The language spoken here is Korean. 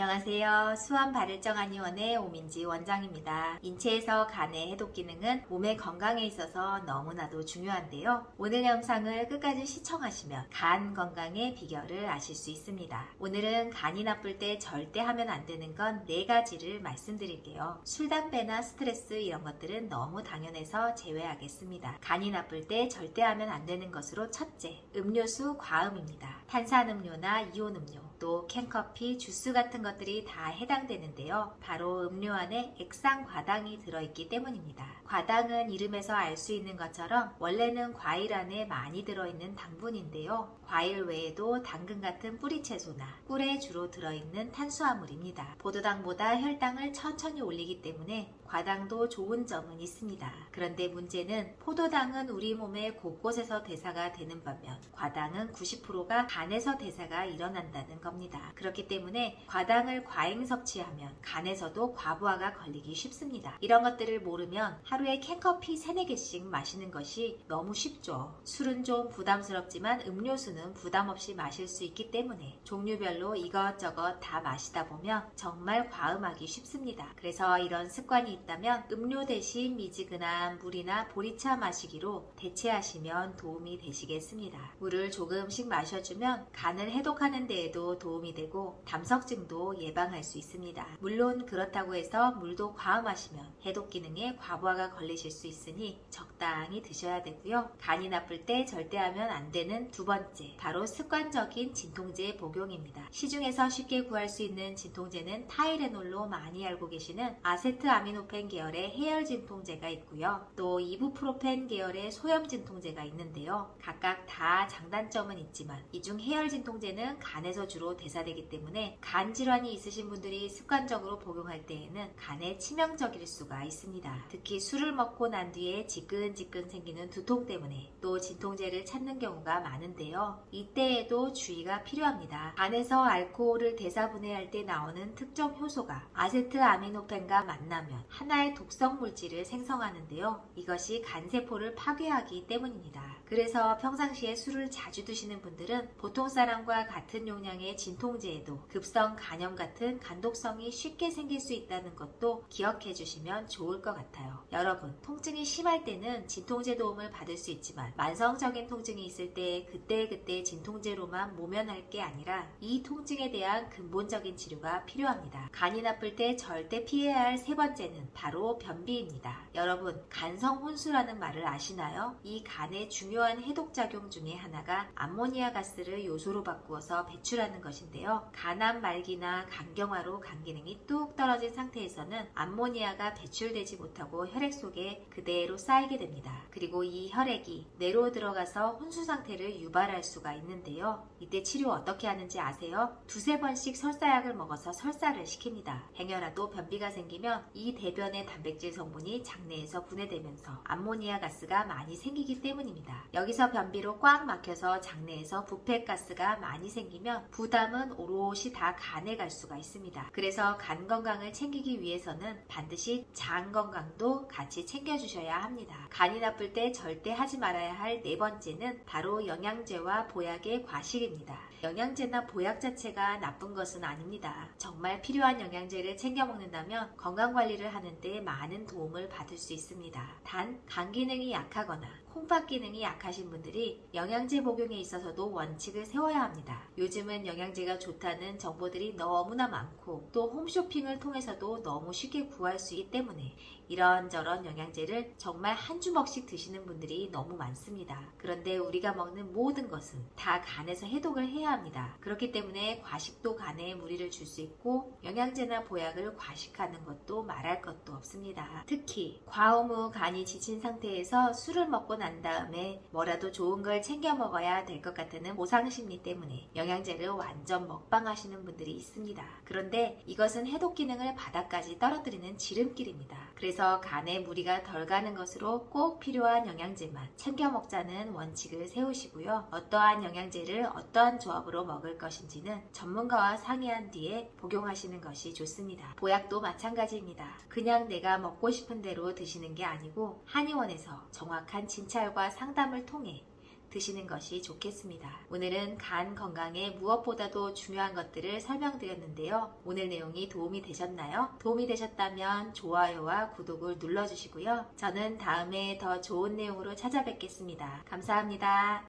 안녕하세요. 수원발을정한의원의 오민지 원장입니다. 인체에서 간의 해독 기능은 몸의 건강에 있어서 너무나도 중요한데요. 오늘 영상을 끝까지 시청하시면 간 건강의 비결을 아실 수 있습니다. 오늘은 간이 나쁠 때 절대 하면 안 되는 건 4가지를 말씀드릴게요. 술, 담배나 스트레스 이런 것들은 너무 당연해서 제외하겠습니다. 간이 나쁠 때 절대 하면 안 되는 것으로 첫째, 음료수 과음입니다. 탄산음료나 이온음료, 또 캔커피, 주스 같은 것들이 다 해당되는데요. 바로 음료 안에 액상과당이 들어있기 때문입니다. 과당은 이름에서 알 수 있는 것처럼 원래는 과일 안에 많이 들어있는 당분인데요. 과일 외에도 당근 같은 뿌리채소나 꿀에 주로 들어있는 탄수화물입니다. 포도당보다 혈당을 천천히 올리기 때문에 과당도 좋은 점은 있습니다. 그런데 문제는 포도당은 우리 몸의 곳곳에서 대사가 되는 반면 과당은 90%가 간에서 대사가 일어난다는 겁니다. 그렇기 때문에 과당을 과잉 섭취하면 간에서도 과부하가 걸리기 쉽습니다. 이런 것들을 모르면 하루에 캔커피 3, 4개씩 마시는 것이 너무 쉽죠. 술은 좀 부담스럽지만 음료수는 부담 없이 마실 수 있기 때문에 종류별로 이것저것 다 마시다 보면 정말 과음하기 쉽습니다. 그래서 이런 습관이 있다면 음료 대신 미지근한 물이나 보리차 마시기로 대체하시면 도움이 되시겠습니다. 물을 조금씩 마셔주면 간을 해독하는 데에도 도움이 되고 담석증도 예방할 수 있습니다. 물론 그렇다고 해서 물도 과음하시면 해독 기능에 과부하가 걸리실 수 있으니 적당히 드셔야 되고요. 간이 나쁠 때 절대 하면 안 되는 2번째, 바로 습관적인 진통제 복용입니다. 시중에서 쉽게 구할 수 있는 진통제는 타이레놀로 많이 알고 계시는 아세트아미노펜 계열의 해열 진통제가 있고요. 또 이부프로펜 계열의 소염 진통제가 있는데요. 각각 다 장단점은 있지만 이 중 해열 진통제는 간에서 주로 대사되기 때문에 간 질환이 있으신 분들이 습관적으로 복용할 때에는 간에 치명적일 수가 있습니다. 특히 술을 먹고 난 뒤에 지끈지끈 생기는 두통 때문에 또 진통제를 찾는 경우가 많은데요. 이때에도 주의가 필요합니다. 간에서 알코올을 대사분해할 때 나오는 특정 효소가 아세트아미노펜과 만나면 하나의 독성 물질을 생성하는데요. 이것이 간세포를 파괴하기 때문입니다. 그래서 평상시에 술을 자주 드시는 분들은 보통 사람과 같은 용량의 진통제에도 급성 간염 같은 간독성이 쉽게 생길 수 있다는 것도 기억해 주시면 좋을 것 같아요. 여러분, 통증이 심할 때는 진통제 도움을 받을 수 있지만 만성적인 통증이 있을 때 그때그때 진통제로만 모면할 게 아니라 이 통증에 대한 근본적인 치료가 필요합니다. 간이 나쁠 때 절대 피해야 할 3번째는 바로 변비입니다. 여러분, 간성 혼수라는 말을 아시나요? 이 간의 중요한 해독작용 중에 하나가 암모니아 가스를 요소로 바꾸어서 배출하는 것인데요. 간암 말기나 간경화로 간 기능이 뚝 떨어진 상태에서는 암모니아가 배출되지 못하고 혈액 속에 그대로 쌓이게 됩니다. 그리고 이 혈액이 뇌로 들어가서 혼수 상태를 유발할 수가 있는데요. 이때 치료 어떻게 하는지 아세요? 2, 3번씩 설사약을 먹어서 설사를 시킵니다. 행여라도 변비가 생기면 이 대변의 단백질 성분이 장내에서 분해되면서 암모니아 가스가 많이 생기기 때문입니다. 여기서 변비로 꽉 막혀서 장내에서 부패가스가 많이 생기면 부담은 오롯이 다 간에 갈 수가 있습니다. 그래서 간 건강을 챙기기 위해서는 반드시 장 건강도 같이 챙겨주셔야 합니다. 간이 나쁠 때 절대 하지 말아야 할 4번째는 바로 영양제와 보약의 과식입니다. 영양제나 보약 자체가 나쁜 것은 아닙니다. 정말 필요한 영양제를 챙겨 먹는다면 건강관리를 하는데 많은 도움을 받을 수 있습니다. 단, 간 기능이 약하거나 콩팥 기능이 약하신 분들이 영양제 복용에 있어서도 원칙을 세워야 합니다. 요즘은 영양제가 좋다는 정보들이 너무나 많고 또 홈쇼핑을 통해서도 너무 쉽게 구할 수 있기 때문에 이런저런 영양제를 정말 한 주먹씩 드시는 분들이 너무 많습니다. 그런데 우리가 먹는 모든 것은 다 간에서 해독을 해야 합니다. 그렇기 때문에 과식도 간에 무리를 줄 수 있고 영양제나 보약을 과식하는 것도 말할 것도 없습니다. 특히 과음 후 간이 지친 상태에서 술을 먹고 난 다음에 뭐라도 좋은 걸 챙겨 먹어야 될 것 같다는 보상심리 때문에 영양제를 완전 먹방하시는 분들이 있습니다. 그런데 이것은 해독 기능을 바닥까지 떨어뜨리는 지름길입니다. 그래서 간에 무리가 덜 가는 것으로 꼭 필요한 영양제만 챙겨 먹자는 원칙을 세우시고요. 어떠한 영양제를 어떠한 조합으로 먹을 것인지는 전문가와 상의한 뒤에 복용하시는 것이 좋습니다. 보약도 마찬가지입니다. 그냥 내가 먹고 싶은 대로 드시는 게 아니고 한의원에서 정확한 진찰과 상담을 통해 드시는 것이 좋겠습니다. 오늘은 간 건강에 무엇보다도 중요한 것들을 설명드렸는데요. 오늘 내용이 도움이 되셨나요? 도움이 되셨다면 좋아요와 구독을 눌러주시고요. 저는 다음에 더 좋은 내용으로 찾아뵙겠습니다. 감사합니다.